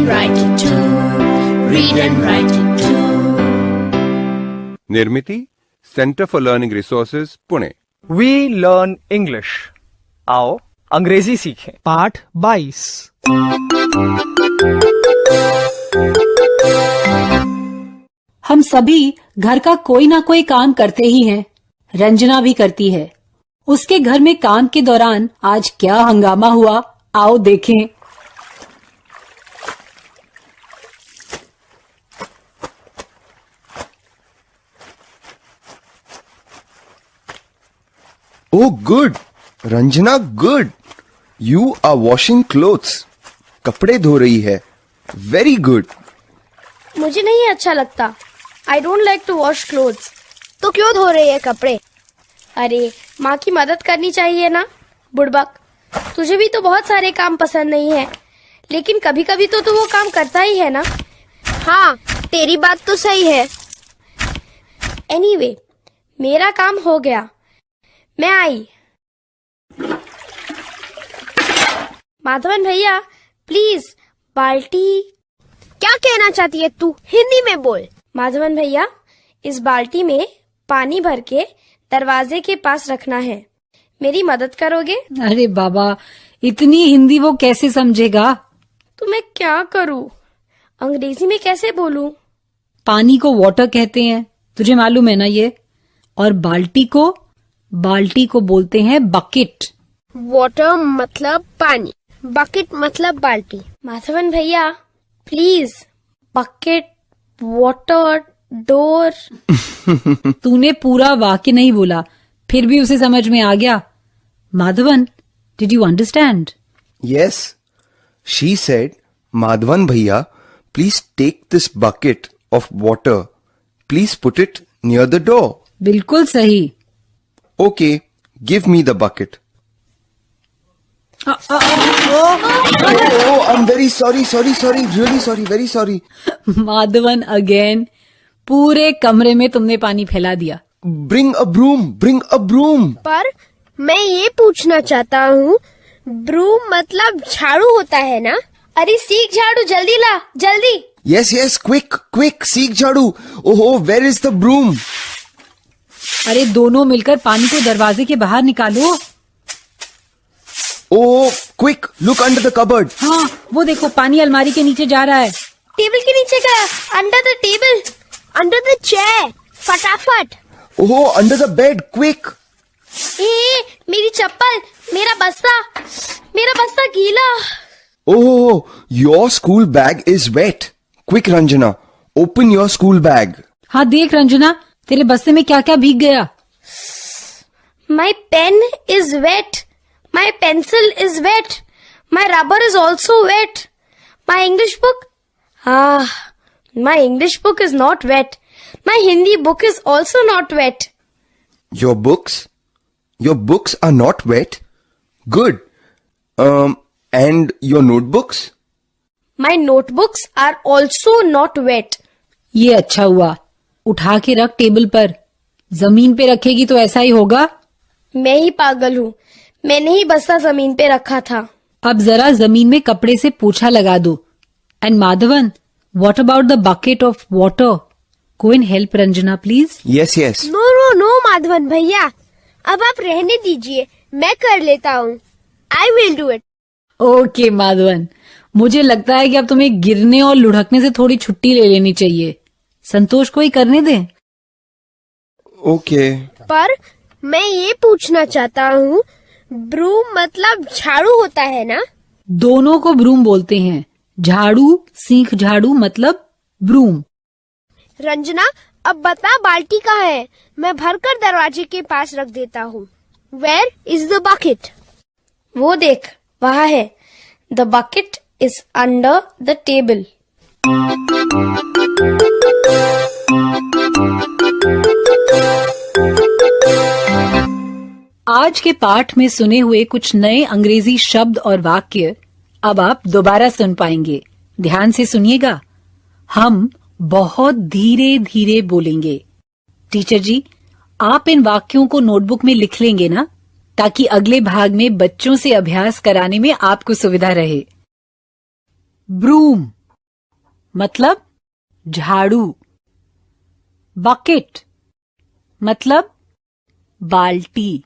and write it too. Read and write it too. Nirmiti, centre for learning resources, Pune. We learn English. आओ अंग्रेजी सीखें। पाठ 22। हम सभी घर का कोई ना कोई काम करते ही हैं। रंजना भी करती है। उसके घर में काम के दौरान आज क्या हंगामा हुआ, आओ देखें। Oh, good. Ranjana, good. You are washing clothes. कपड़े धो रही है. Very good. मुझे नहीं अच्छा लगता. I don't like to wash clothes. तो क्यों धो रही है कपड़े? अरे माँ की मदद करनी चाहिए ना, बुड़बक. तुझे भी तो बहुत सारे काम पसंद नहीं है, लेकिन कभी कभी तो तू वो काम करता ही है ना. हाँ, तेरी बात तो सही है. Anyway, मेरा काम हो गया. मैं आई. माधवन भैया, प्लीज बाल्टी. क्या कहना चाहती है तू? हिंदी में बोल. माधवन भैया, इस बाल्टी में पानी भर के दरवाजे के पास रखना है. मेरी मदद करोगे? अरे बाबा, इतनी हिंदी वो कैसे समझेगा? तो मैं क्या करूं? अंग्रेजी में कैसे बोलूं? पानी को वाटर कहते हैं, तुझे मालूम है ना ये? और बाल्टी को बोलते हैं बकेट. वाटर मतलब पानी, बकेट मतलब बाल्टी. माधवन भैया, प्लीज बकेट, वाटर, डोर. तूने पूरा वाक्य नहीं बोला, फिर भी उसे समझ में आ गया. Madhavan, did you understand? Yes. She said, Madhavan bhaiya, please take this bucket of water. Please put it near the door. बिल्कुल सही. Okay, give me the bucket. Oh, I'm very sorry, really sorry, very sorry. Madhavan again, पूरे कमरे में तुमने पानी फैला दिया. Bring a broom. पर मैं ये पूछना चाहता हूँ, ब्रूम मतलब झाड़ू होता है ना? अरे सीख झाड़ू, जल्दी ला, जल्दी. Yes, quick, seek झाड़ू. Oh, where is the broom? अरे दोनों मिलकर पानी को दरवाजे के बाहर निकालो. Oh, quick, look under the cupboard. हाँ, वो देखो पानी अलमारी के नीचे जा रहा है. टेबल के नीचे गया. Under the table, under the chair, फटाफट. Oh, under the bed, quick. मेरी चप्पल, मेरा बस्ता गीला. Oh, your school bag is wet. Quick, Ranjana, open your school bag. हाँ देख रंजना, तेरे बस्ते में क्या क्या भीग गया. My pen is wet. My pencil is wet. My rubber is also wet. My English book? My English book is not wet. My Hindi book is also not wet. Your books are not wet. Good. And your notebooks? My notebooks are also not wet. ये अच्छा हुआ. उठा के रख table पर. जमीन पे रखेगी तो ऐसा ही होगा. मैं ही पागल हूँ. मैंने ही बस्ता जमीन पे रखा था. अब जरा जमीन में कपड़े से पोछा लगा दो. And Madhavan, what about the bucket of water? Go and help Ranjana please. Yes. No Madhavan भैया, अब आप रहने दीजिए, मैं कर लेता हूँ. I will do it. Okay Madhavan, मुझे लगता है कि अब तुम्हें गिरने और लुढ़कने से थोड़ी छुट्टी ले लेनी चाहिए. संतोष को ही करने दें. Okay. पर मैं ये पूछना चाहता हूँ, ब्रूम मतलब झाड़ू होता है ना? दोनों को ब्रूम बोलते हैं. झाड़ू, सीख झाड़ू मतलब ब्रूम. रंजना, अब बता बाल्टी कहाँ है? मैं भरकर दरवाजे के पास रख देता हूँ. Where is the bucket? वो देख, वहाँ है. The bucket is under the table. आज के पाठ में सुने हुए कुछ नए अंग्रेजी शब्द और वाक्य अब आप दोबारा सुन पाएंगे. ध्यान से सुनिएगा. हम बहुत धीरे धीरे बोलेंगे. टीचर जी, आप इन वाक्यों को नोटबुक में लिख लेंगे ना, ताकि अगले भाग में बच्चों से अभ्यास कराने में आपको सुविधा रहे. ब्रूम, मतलब झाड़ू। बकेट मतलब बाल्टी।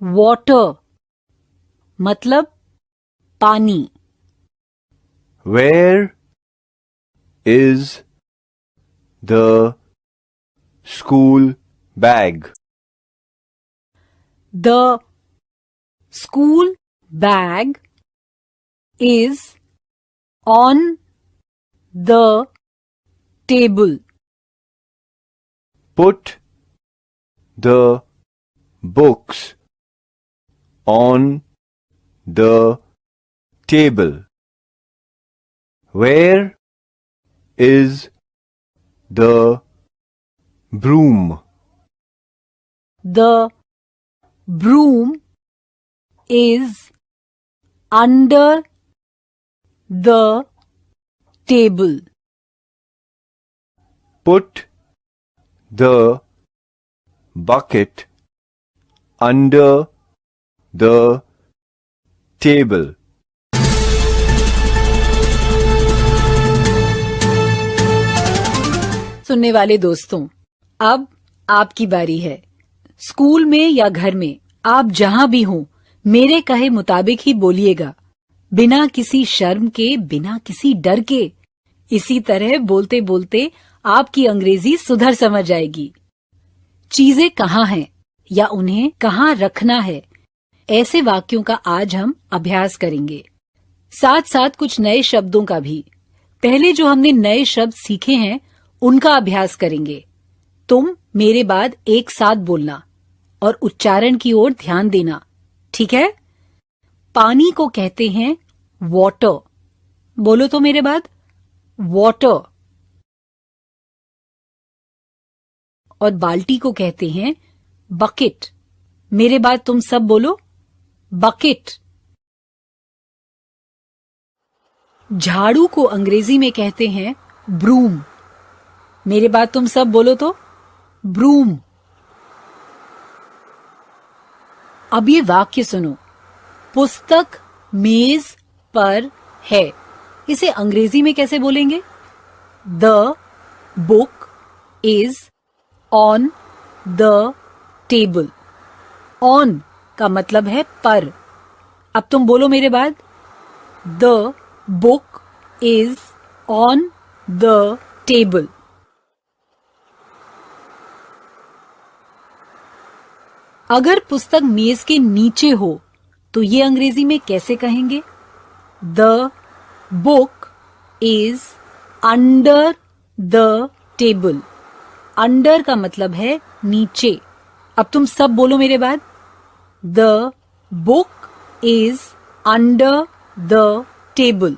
वाटर मतलब पानी। Where is the school bag? The school bag is on the table. Put the books on the table. Where is the broom? The broom is under the table. Put the bucket under the table. सुनने वाले दोस्तों, अब आपकी बारी है। School में या घर में आप जहां भी हों, मेरे कहे मुताबिक ही बोलिएगा, बिना किसी शर्म के, बिना किसी डर के। इसी तरह बोलते बोलते आपकी अंग्रेजी सुधर समझ आएगी। चीजें कहाँ हैं या उन्हें कहाँ रखना है, ऐसे वाक्यों का आज हम अभ्यास करेंगे, साथ साथ कुछ नए शब्दों का भी। पहले जो हमने नए शब्द सीखे हैं उनका अभ्यास करेंगे। तुम मेरे बाद एक साथ बोलना और उच्चारण की ओर ध्यान देना, ठीक है? पानी को कहते हैं वाटर। बोलो तो मेरे बाद, वाटर। और बाल्टी को कहते हैं बकेट। मेरे बाद तुम सब बोलो, बकेट। झाड़ू को अंग्रेजी में कहते हैं ब्रूम। मेरे बाद तुम सब बोलो तो, ब्रूम। अब ये वाक्य सुनो, पुस्तक मेज पर है। इसे अंग्रेजी में कैसे बोलेंगे? The book is on the table. On का मतलब है पर। अब तुम बोलो मेरे बाद, the book is on the table. अगर पुस्तक मेज के नीचे हो तो ये अंग्रेजी में कैसे कहेंगे? The book is under the table. Under का मतलब है नीचे। अब तुम सब बोलो मेरे बाद, the book is under the table.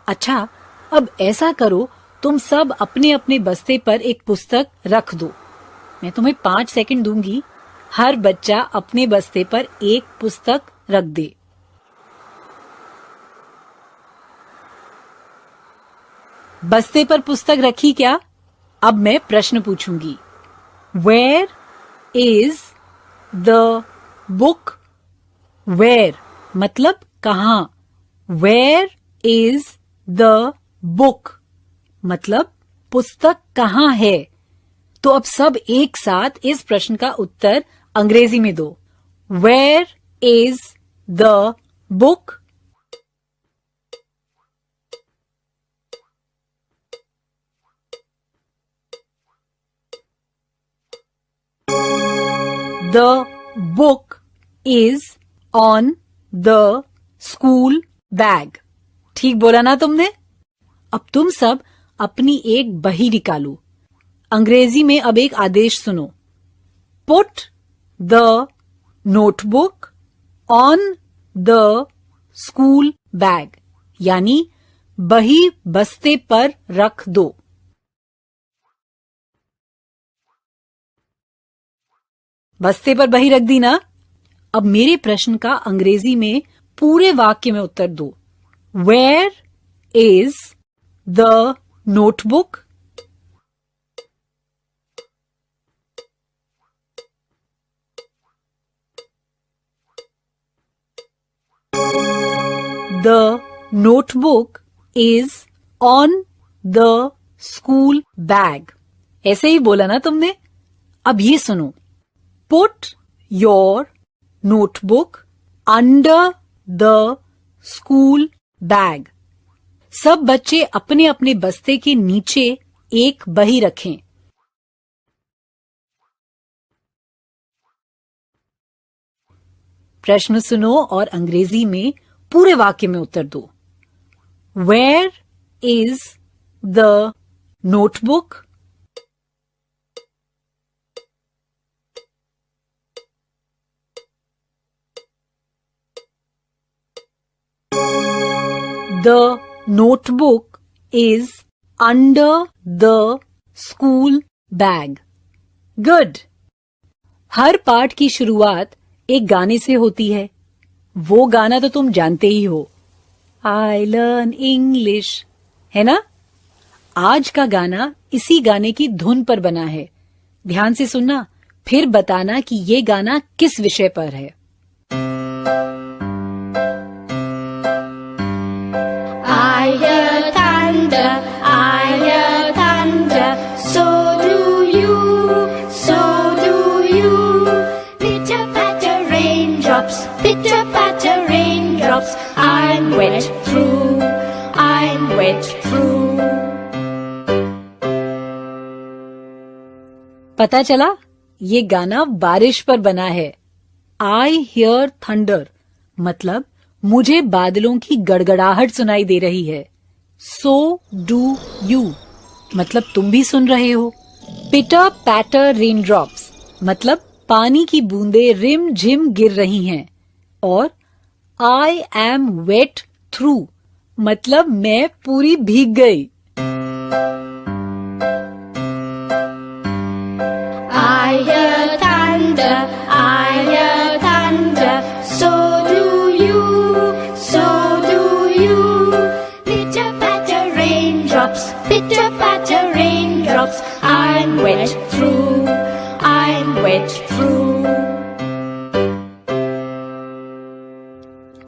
अच्छा, अब ऐसा करो, तुम सब अपने अपने बस्ते पर एक पुस्तक रख दो। मैं तुम्हें 5 सेकंड दूंगी, हर बच्चा अपने बस्ते पर एक पुस्तक रख दे। बस्ते पर पुस्तक रखी क्या? अब मैं प्रश्न पूछूंगी। Where is the book? Where मतलब कहां। वेयर इज द बुक मतलब पुस्तक कहां है। तो अब सब एक साथ इस प्रश्न का उत्तर अंग्रेजी में दो। Where is the book? The book is on the school bag. ठीक बोला ना तुमने? अब तुम सब अपनी एक बही निकालो। अंग्रेजी में अब एक आदेश सुनो। Put the notebook on the school bag, यानी बही बस्ते पर रख दो। बस्ते पर बही रख दी ना? अब मेरे प्रश्न का अंग्रेजी में पूरे वाक्य में उत्तर दो। Where is the notebook? The notebook is on the school bag. ऐसे ही बोला ना तुमने? अब ये सुनो. Put your notebook under the school bag. सब बच्चे अपने अपने बस्ते के नीचे एक बही रखें. प्रश्न सुनो और अंग्रेजी में पूरे वाक्य में उत्तर दो. Where is the notebook? The notebook is under the school bag. Good. हर पाठ की शुरुआत एक गाने से होती है. वो गाना तो तुम जानते ही हो. I learn English, है ना? आज का गाना इसी गाने की धुन पर बना है. ध्यान से सुनना, फिर बताना कि ये गाना किस विषय पर है. I hear thunder, I hear thunder. So do you, so do you. Pitter patter raindrops, pitter patter raindrops. I'm wet through, I'm wet through. पता चला? ये गाना बारिश पर बना है. I hear thunder मतलब मुझे बादलों की गड़गड़ाहट सुनाई दे रही है. So do you मतलब तुम भी सुन रहे हो. Pitter patter raindrops मतलब पानी की बूंदें रिम झिम गिर रही हैं. और I am wet through मतलब मैं पूरी भीग गई. I hear thunder, I hear thunder. So do you, so do you. Pitter patter raindrops, pitter patter raindrops. I'm wet through, I'm wet through.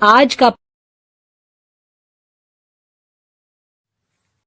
आज का